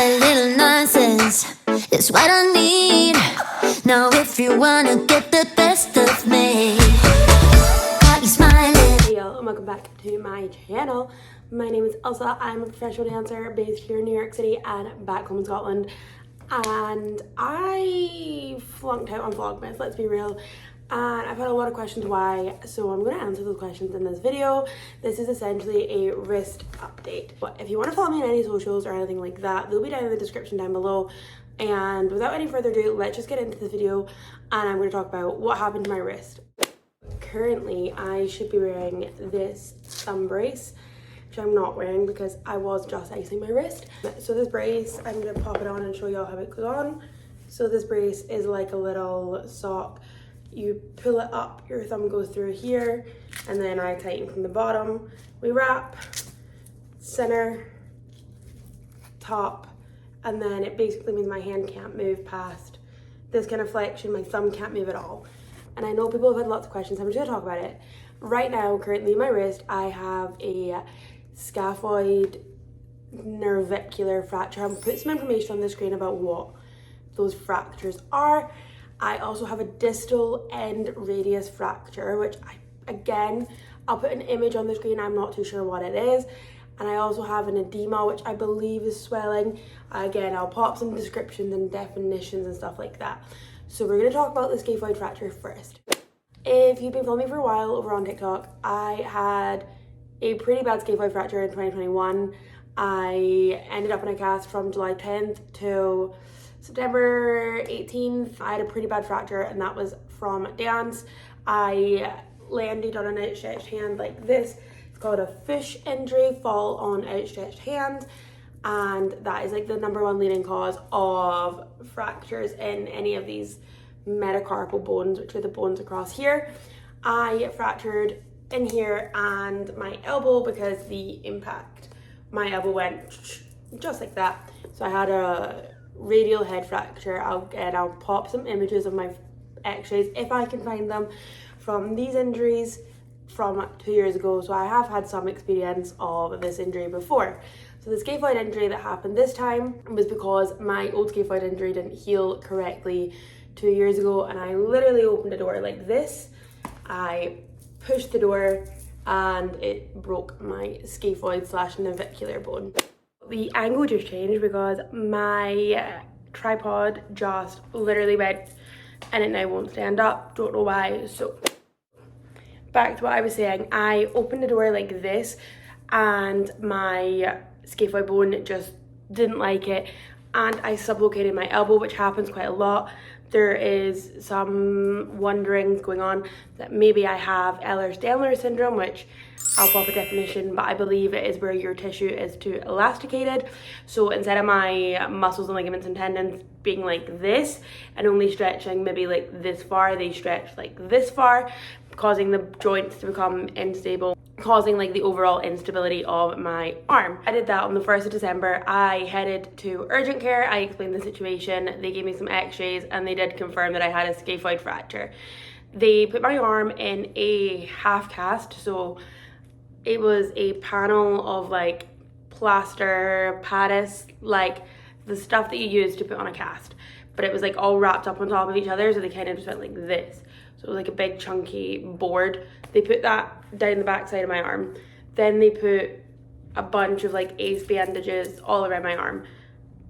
A little nonsense is what I need. Now if you wanna get the best of me, got you smiling. Hey y'all, and welcome back to my channel. My name is Elsa. I'm a professional dancer based here in New York City and back home in Scotland. And I flunked out on Vlogmas, let's be real. And I've had a lot of questions why, so I'm going to answer those questions in this video. This is essentially a wrist update. But if you want to follow me on any socials or anything like that, they'll be down in the description down below. And without any further ado, let's just get into this video and I'm going to talk about what happened to my wrist. Currently, I should be wearing this thumb brace, which I'm not wearing because I was just icing my wrist. So this brace, I'm going to pop it on and show y'all how it goes on. So this brace is like a little sock. You pull it up, your thumb goes through here, and then I tighten from the bottom. We wrap, center, top, and then it basically means my hand can't move past this kind of flexion. My thumb can't move at all. And I know people have had lots of questions, so I'm just gonna talk about it. Right now, currently in my wrist, I have a scaphoid navicular fracture. I'm putting some information on the screen about what those fractures are. I also have a distal end radius fracture, which I'll put an image on the screen. I'm not too sure what it is. And I also have an edema, which I believe is swelling. Again, I'll pop some descriptions and definitions and stuff like that. So we're gonna talk about the scaphoid fracture first. If you've been following me for a while over on TikTok, I had a pretty bad scaphoid fracture in 2021. I ended up in a cast from July 10th to September 18th. I had a pretty bad fracture and that was from dance. I landed on an outstretched hand like this. It's called a fish injury, fall on outstretched hand. And that is like the #1 leading cause of fractures in any of these metacarpal bones, which are the bones across here. I fractured in here and my elbow because the impact, my elbow went just like that. So I had a radial head fracture. I'll pop some images of my x-rays if I can find them from these injuries from 2 years ago. So I have had some experience of this injury before. So the scaphoid injury that happened this time was because my old scaphoid injury didn't heal correctly 2 years ago, and I literally opened a door like this. I pushed the door and it broke my scaphoid / navicular bone. The angle just changed because my tripod just literally went and it now won't stand up. Don't know why. So back to what I was saying, I opened the door like this and my scaphoid bone just didn't like it and I sublocated my elbow, which happens quite a lot. There is some wonderings going on that maybe I have Ehlers-Danlos syndrome, which I'll pop a definition, but I believe it is where your tissue is too elasticated. So instead of my muscles and ligaments and tendons being like this and only stretching maybe like this far, they stretch like this far, causing the joints to become unstable, causing like the overall instability of my arm. I did that on the 1st of December. I headed to urgent care. I explained the situation. They gave me some x-rays and they did confirm that I had a scaphoid fracture. They put my arm in a half cast, so it was a panel of like plaster, paddis, like the stuff that you use to put on a cast. But it was like all wrapped up on top of each other, so they kind of just went like this. So it was like a big chunky board. They put that down the back side of my arm. Then they put a bunch of like ace bandages all around my arm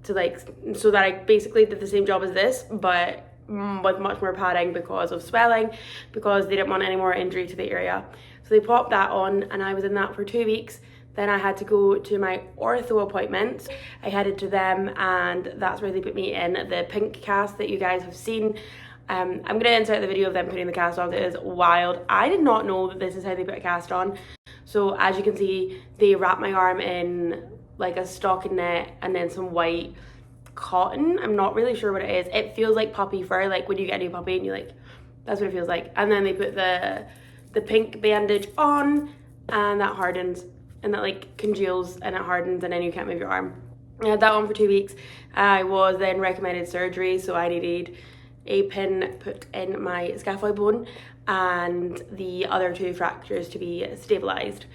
to like, so that I basically did the same job as this, but with much more padding because of swelling, because they didn't want any more injury to the area. So they popped that on and I was in that for 2 weeks. Then I had to go to my ortho appointments. I headed to them and that's where they put me in the pink cast that you guys have seen. I'm gonna insert the video of them putting the cast on. It is wild. I did not know that this is how they put a cast on. So as you can see, they wrap my arm in like a stockinette and then some white cotton. I'm not really sure what it is. It feels like puppy fur, like when you get a new puppy and you like, that's what it feels like. And then they put the pink bandage on and that hardens and that like congeals and it hardens and then you can't move your arm. I had that on for 2 weeks. I was then recommended surgery, so I needed a pin put in my scaphoid bone and the other 2 fractures to be stabilized.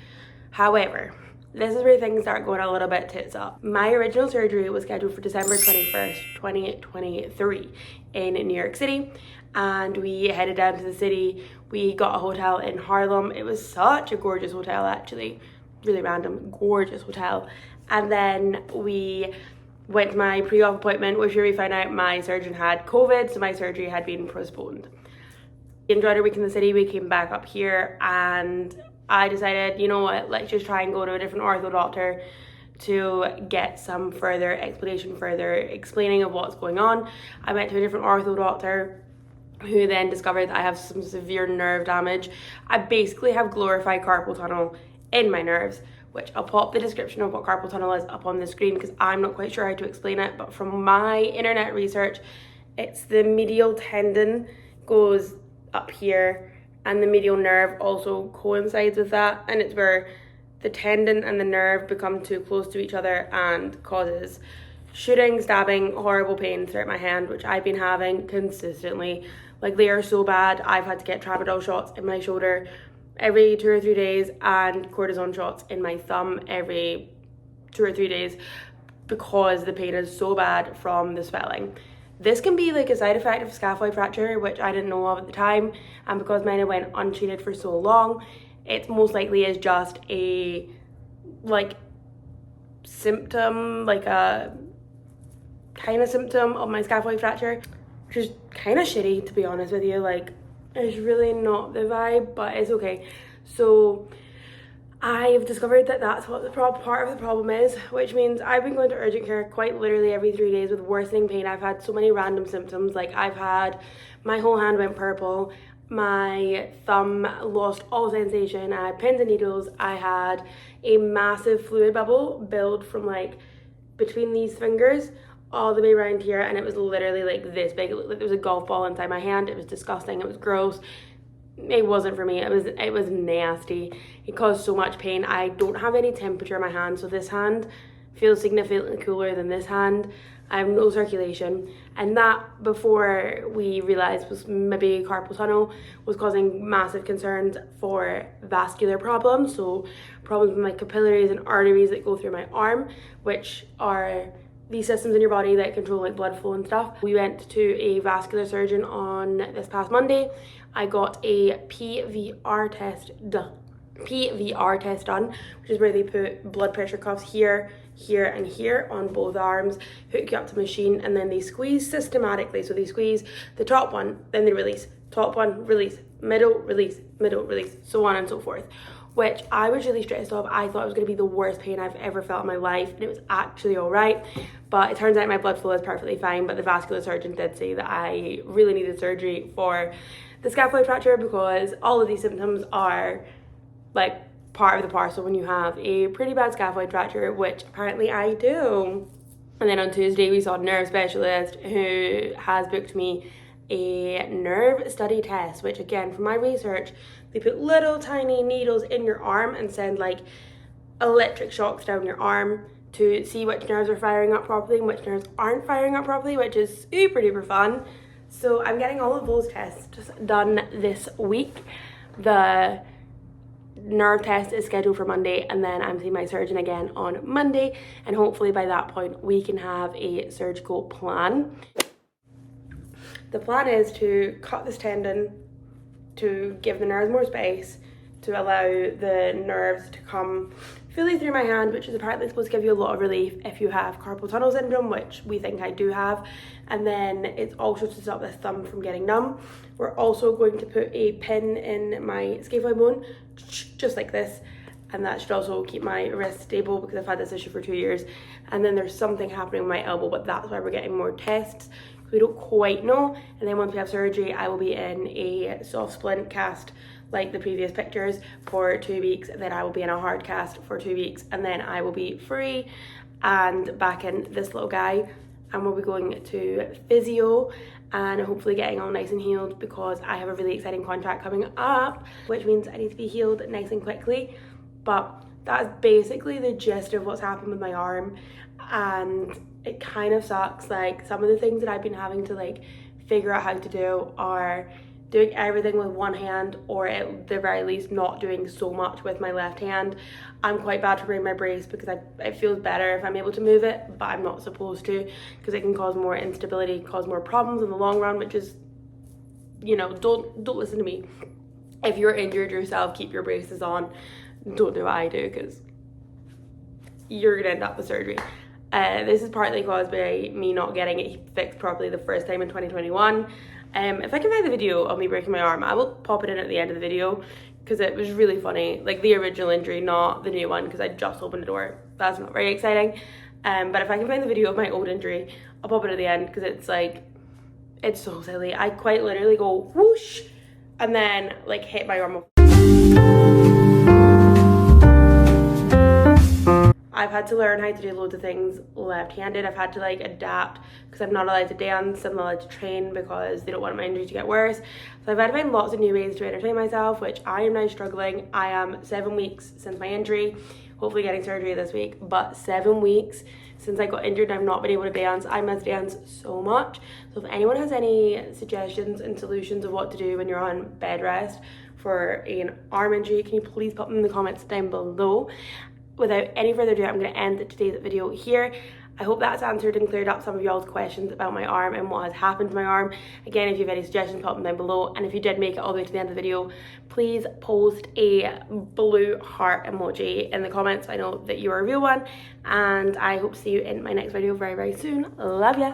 However, This is where things start going a little bit tits up. My original surgery was scheduled for December 21st, 2023 in New York City, and we headed down to the city. We got a hotel in Harlem. It was such a gorgeous hotel, actually. Really random, gorgeous hotel. And then we went to my pre-op appointment, which we found out my surgeon had COVID, so my surgery had been postponed. We enjoyed our week in the city. We came back up here and I decided, you know what, let's just try and go to a different ortho doctor to get some further explanation, further explaining of what's going on. I went to a different ortho doctor who then discovered that I have some severe nerve damage. I basically have glorified carpal tunnel in my nerves, which I'll pop the description of what carpal tunnel is up on the screen because I'm not quite sure how to explain it, but from my internet research, it's the medial tendon goes up here and the medial nerve also coincides with that, and it's where the tendon and the nerve become too close to each other and causes shooting, stabbing, horrible pain throughout my hand, which I've been having consistently. Like, they are so bad. I've had to get tramadol shots in my shoulder every 2 or 3 days and cortisone shots in my thumb every 2 or 3 days because the pain is so bad from the swelling. This can be like a side effect of scaphoid fracture, which I didn't know of at the time, and because mine went untreated for so long, it most likely is just a like symptom, like a kind of symptom of my scaphoid fracture, which is kind of shitty, to be honest with you. Like, it's really not the vibe, but it's okay. So I've discovered that that's what the part of the problem is, which means I've been going to urgent care quite literally every 3 days with worsening pain. I've had so many random symptoms. Like, I've had, my whole hand went purple, my thumb lost all sensation, I had pins and needles, I had a massive fluid bubble build from like between these fingers all the way around here, and it was literally like this big. It looked like there was a golf ball inside my hand. It was disgusting, it was gross. It wasn't for me. It was nasty. It caused so much pain. I don't have any temperature in my hand, so this hand feels significantly cooler than this hand. I have no circulation, and that, before we realized was maybe carpal tunnel, was causing massive concerns for vascular problems, so problems with my capillaries and arteries that go through my arm, which are these systems in your body that control like blood flow and stuff. We went to a vascular surgeon on this past Monday. I got a PVR test done, which is where they put blood pressure cuffs here, here, and here on both arms, hook you up to the machine, and then they squeeze systematically. So they squeeze the top one, then they release, top one, release, middle, release, so on and so forth, which I was really stressed of. I thought it was going to be the worst pain I've ever felt in my life, and it was actually all right. But it turns out my blood flow is perfectly fine, but the vascular surgeon did say that I really needed surgery for the scaphoid fracture because all of these symptoms are like part of the parcel when you have a pretty bad scaphoid fracture, which apparently I do. And then on Tuesday we saw a nerve specialist who has booked me a nerve study test, which again, from my research, they put little tiny needles in your arm and send like electric shocks down your arm to see which nerves are firing up properly and which nerves aren't firing up properly, which is super duper fun. So I'm getting all of those tests done this week. The nerve test is scheduled for Monday, and then I'm seeing my surgeon again on Monday, and hopefully by that point we can have a surgical plan. The plan is to cut this tendon to give the nerves more space, to allow the nerves to come fully through my hand, which is apparently supposed to give you a lot of relief if you have carpal tunnel syndrome, which we think I do have. And then it's also to stop this thumb from getting numb. We're also going to put a pin in my scaphoid bone, just like this, and that should also keep my wrist stable because I've had this issue for 2 years. And then there's something happening with my elbow, but that's why we're getting more tests. We don't quite know. And then once we have surgery, I will be in a soft splint cast like the previous pictures for 2 weeks. Then I will be in a hard cast for 2 weeks, and then I will be free and back in this little guy, and we'll be going to physio and hopefully getting all nice and healed because I have a really exciting contract coming up, which means I need to be healed nice and quickly. But that's basically the gist of what's happened with my arm, and it kind of sucks. Like, some of the things that I've been having to like figure out how to do are doing everything with one hand, or at the very least not doing so much with my left hand. I'm quite bad for wearing my brace because it feels better if I'm able to move it, but I'm not supposed to because it can cause more instability, cause more problems in the long run, which is, you know, don't listen to me. If you're injured yourself, keep your braces on. Don't do what I do because you're gonna end up with surgery. This is partly caused by me not getting it fixed properly the first time in 2021. If I can find the video of me breaking my arm, I will pop it in at the end of the video because it was really funny. Like the original injury, not the new one, because I just opened the door. That's not very exciting. But if I can find the video of my old injury, I'll pop it at the end because it's like, it's so silly. I quite literally go whoosh and then like hit my arm. I've had to learn how to do loads of things left-handed. I've had to like adapt because I'm not allowed to dance, I'm not allowed to train because they don't want my injury to get worse. So I've had to find lots of new ways to entertain myself, which I am now struggling. I am 7 weeks since my injury, hopefully getting surgery this week, but 7 weeks since I got injured and I've not been able to dance. I miss dance so much. So if anyone has any suggestions and solutions of what to do when you're on bed rest for an arm injury, can you please put them in the comments down below. Without any further ado, I'm going to end today's video here. I hope that's answered and cleared up some of y'all's questions about my arm and what has happened to my arm. Again, if you have any suggestions, pop them down below. And if you did make it all the way to the end of the video, please post a blue heart emoji in the comments. I know that you are a real one. And I hope to see you in my next video very, very soon. Love ya.